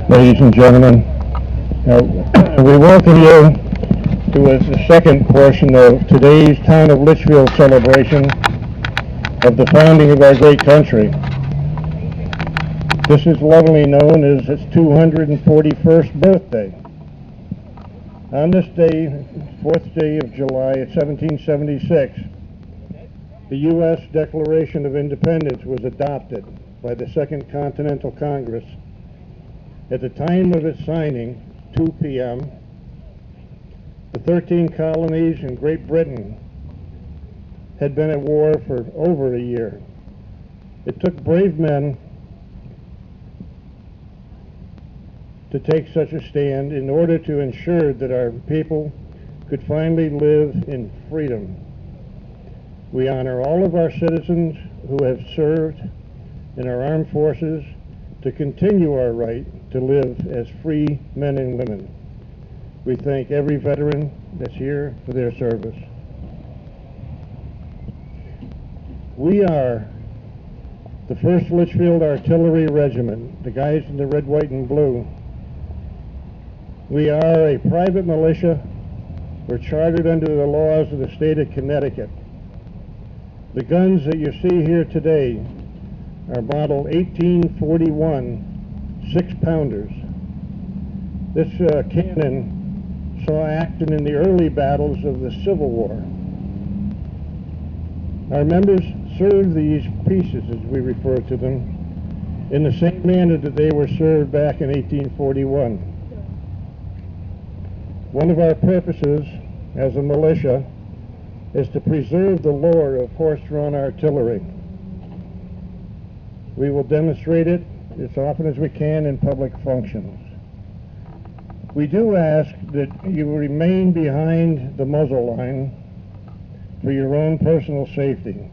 ladies and gentlemen. We welcome you to the second portion of today's Town of Litchfield celebration of the founding of our great country. This is lovingly known as its 241st birthday. On this day, 4th day of July of 1776, the U.S. Declaration of Independence was adopted by the Second Continental Congress. At the time of its signing, 2 p.m., the 13 colonies in Great Britain had been at war for over a year. It took brave men to take such a stand in order to ensure that our people could finally live in freedom. We honor all of our citizens who have served in our armed forces to continue our right to live as free men and women. We thank every veteran that's here for their service. We are the First Litchfield Artillery Regiment, the guys in the red, white, and blue. We are a private militia. We're chartered under the laws of the state of Connecticut. The guns that you see here today are model 1841 6-pounders. This cannon saw action in the early battles of the Civil War. Our members served these pieces, as we refer to them, in the same manner that they were served back in 1841. One of our purposes as a militia is to preserve the lore of horse-drawn artillery. We will demonstrate it as often as we can in public functions. We do ask that you remain behind the muzzle line for your own personal safety.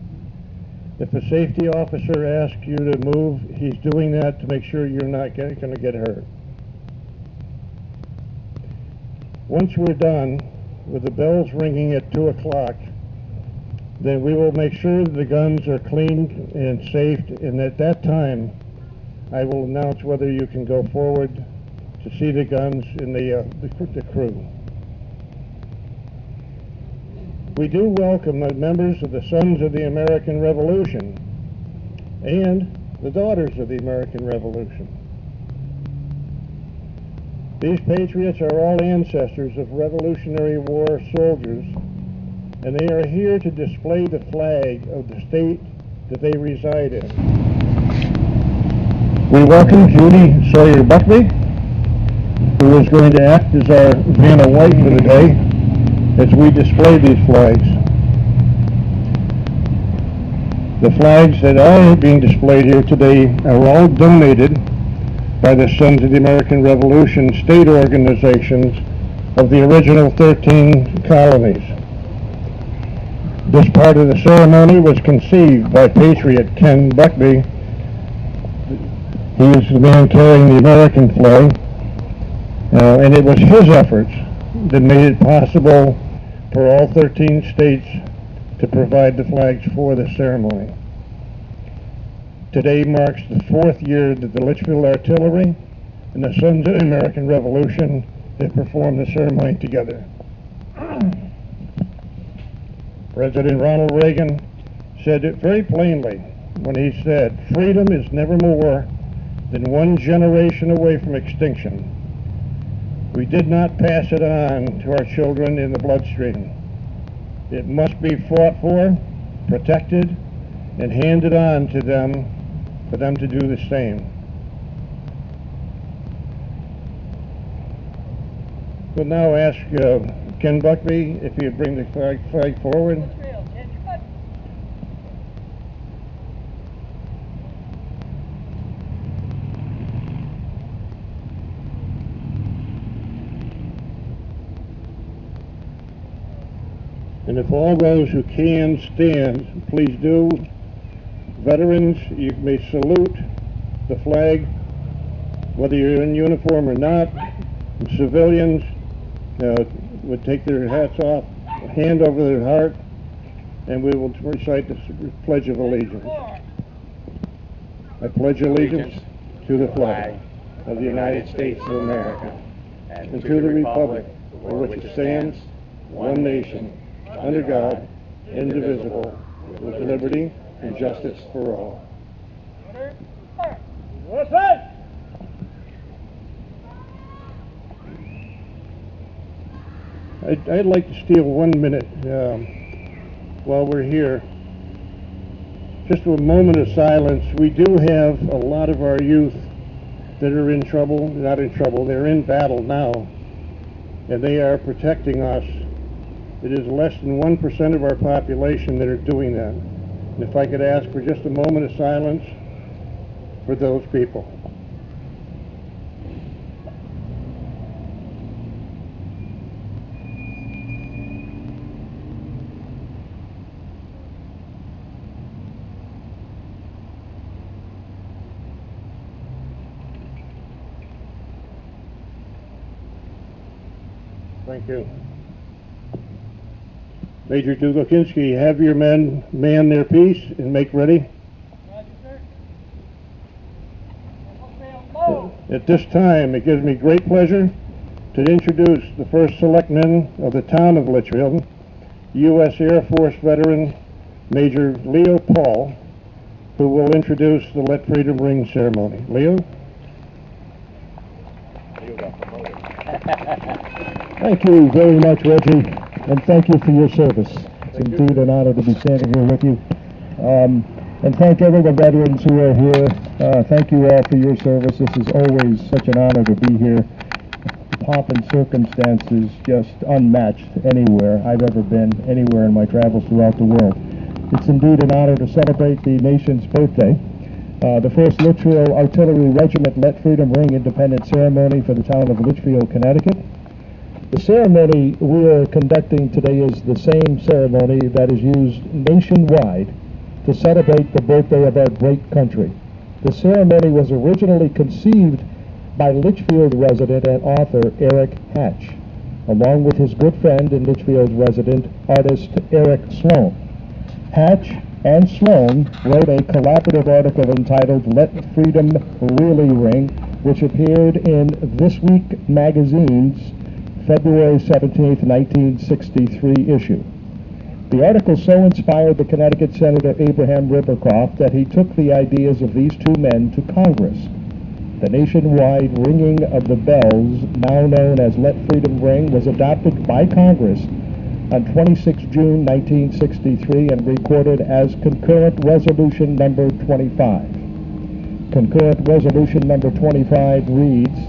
If a safety officer asks you to move, he's doing that to make sure you're not going to get hurt. Once we're done with the bells ringing at 2 o'clock, then we will make sure that the guns are cleaned and safed, and at that time I will announce whether you can go forward to see the guns and the crew. We do welcome the members of the Sons of the American Revolution and the Daughters of the American Revolution. These patriots are all ancestors of Revolutionary War soldiers, and they are here to display the flag of the state that they reside in. We welcome Judy Sawyer Buckley, who is going to act as our Vanna White for the day as we display these flags. The flags that are being displayed here today are all donated by the Sons of the American Revolution state organizations of the original 13 colonies. This part of the ceremony was conceived by Patriot Ken Buckby. He is the man carrying the American flag, and it was his efforts that made it possible for all 13 states to provide the flags for the ceremony. Today marks the 4th year that the Litchfield Artillery and the Sons of the American Revolution have performed the ceremony together. President Ronald Reagan said it very plainly when he said, "Freedom is never more than one generation away from extinction. We did not pass it on to our children in the bloodstream. It must be fought for, protected, and handed on to them for them to do the same." We'll now ask Ken Buckby if he'd bring the flag forward. And if all those who can stand, please do. Veterans, you may salute the flag, whether you're in uniform or not. And civilians would take their hats off, hand over their heart, and we will recite the Pledge of Allegiance. I pledge allegiance to the flag of the United States of America, and to the republic for which it stands, one nation, under God, indivisible, with liberty and justice for all. I'd like to steal 1 minute while we're here. Just a moment of silence. We do have a lot of our youth that are in trouble, not in trouble, they're in battle now, and they are protecting us. It is less than 1% of our population that are doing that. And if I could ask for just a moment of silence for those people. Thank you. Major Dugokinski, have your men man their piece and make ready. At this time, it gives me great pleasure to introduce the first selectman of the town of Litchfield, U.S. Air Force veteran Major Leo Paul, who will introduce the Let Freedom Ring ceremony. Leo? Thank you very much, Reggie, and thank you for your service. It's indeed an honor to be standing here with you. And thank every the veterans who are here. Thank you all for your service. This is always such an honor to be here. The pomp and circumstances just unmatched anywhere I've ever been, anywhere in my travels throughout the world. It's indeed an honor to celebrate the nation's birthday. The First Litchfield Artillery Regiment Let Freedom Ring Independence Ceremony for the town of Litchfield, Connecticut. The ceremony we are conducting today is the same ceremony that is used nationwide to celebrate the birthday of our great country. The ceremony was originally conceived by Litchfield resident and author Eric Hatch, along with his good friend and Litchfield resident artist Eric Sloan. Hatch and Sloan wrote a collaborative article entitled Let Freedom Really Ring, which appeared in This Week magazine's February 17, 1963 issue. The article so inspired the Connecticut Senator Abraham Rivercroft that he took the ideas of these two men to Congress. The nationwide ringing of the bells, now known as Let Freedom Ring, was adopted by Congress on 26 June 1963 and recorded as Concurrent Resolution Number 25. Concurrent Resolution Number 25 reads,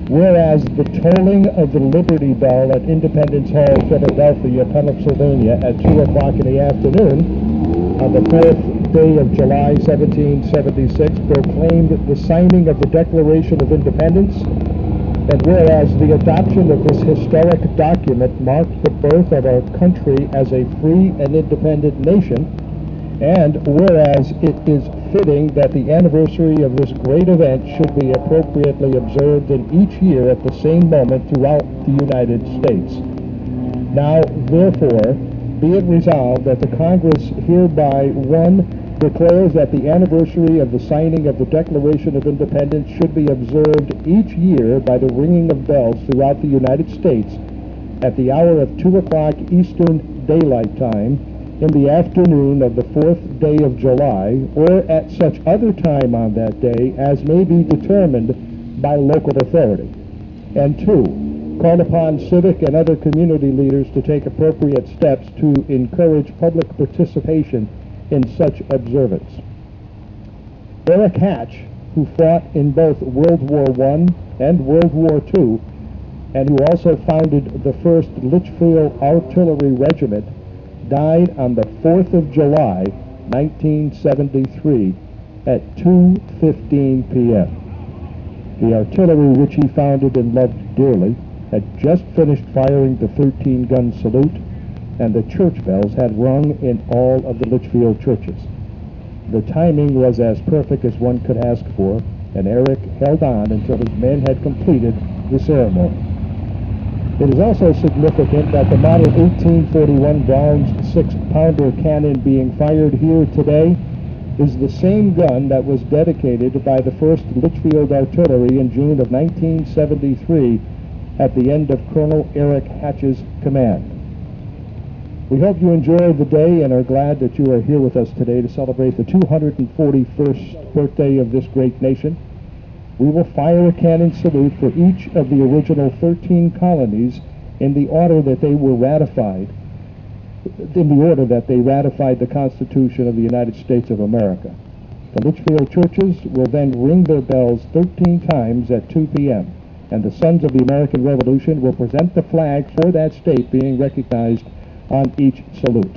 whereas the tolling of the Liberty Bell at Independence Hall, Philadelphia, Pennsylvania at 2 o'clock in the afternoon on the 4th day of July 1776 proclaimed the signing of the Declaration of Independence, and whereas the adoption of this historic document marked the birth of our country as a free and independent nation, and whereas it is fitting that the anniversary of this great event should be appropriately observed in each year at the same moment throughout the United States. Now, therefore, be it resolved that the Congress hereby, 1, declares that the anniversary of the signing of the Declaration of Independence should be observed each year by the ringing of bells throughout the United States at the hour of 2 o'clock Eastern Daylight Time in the afternoon of the 4th day of July, or at such other time on that day as may be determined by local authority. And 2, call upon civic and other community leaders to take appropriate steps to encourage public participation in such observance. Eric Hatch, who fought in both World War I and World War II, and who also founded the First Litchfield Artillery Regiment, died on the 4th of July, 1973, at 2:15 p.m. The artillery, which he founded and loved dearly, had just finished firing the 13-gun salute, and the church bells had rung in all of the Litchfield churches. The timing was as perfect as one could ask for, and Eric held on until his men had completed the ceremony. It is also significant that the model 1841 Brown's 6-pounder cannon being fired here today is the same gun that was dedicated by the First Litchfield Artillery in June of 1973 at the end of Colonel Eric Hatch's command. We hope you enjoyed the day and are glad that you are here with us today to celebrate the 241st birthday of this great nation. We will fire a cannon salute for each of the original 13 colonies in the order that they were ratified, the Constitution of the United States of America. The Litchfield churches will then ring their bells 13 times at 2 p.m., and the Sons of the American Revolution will present the flag for that state being recognized on each salute.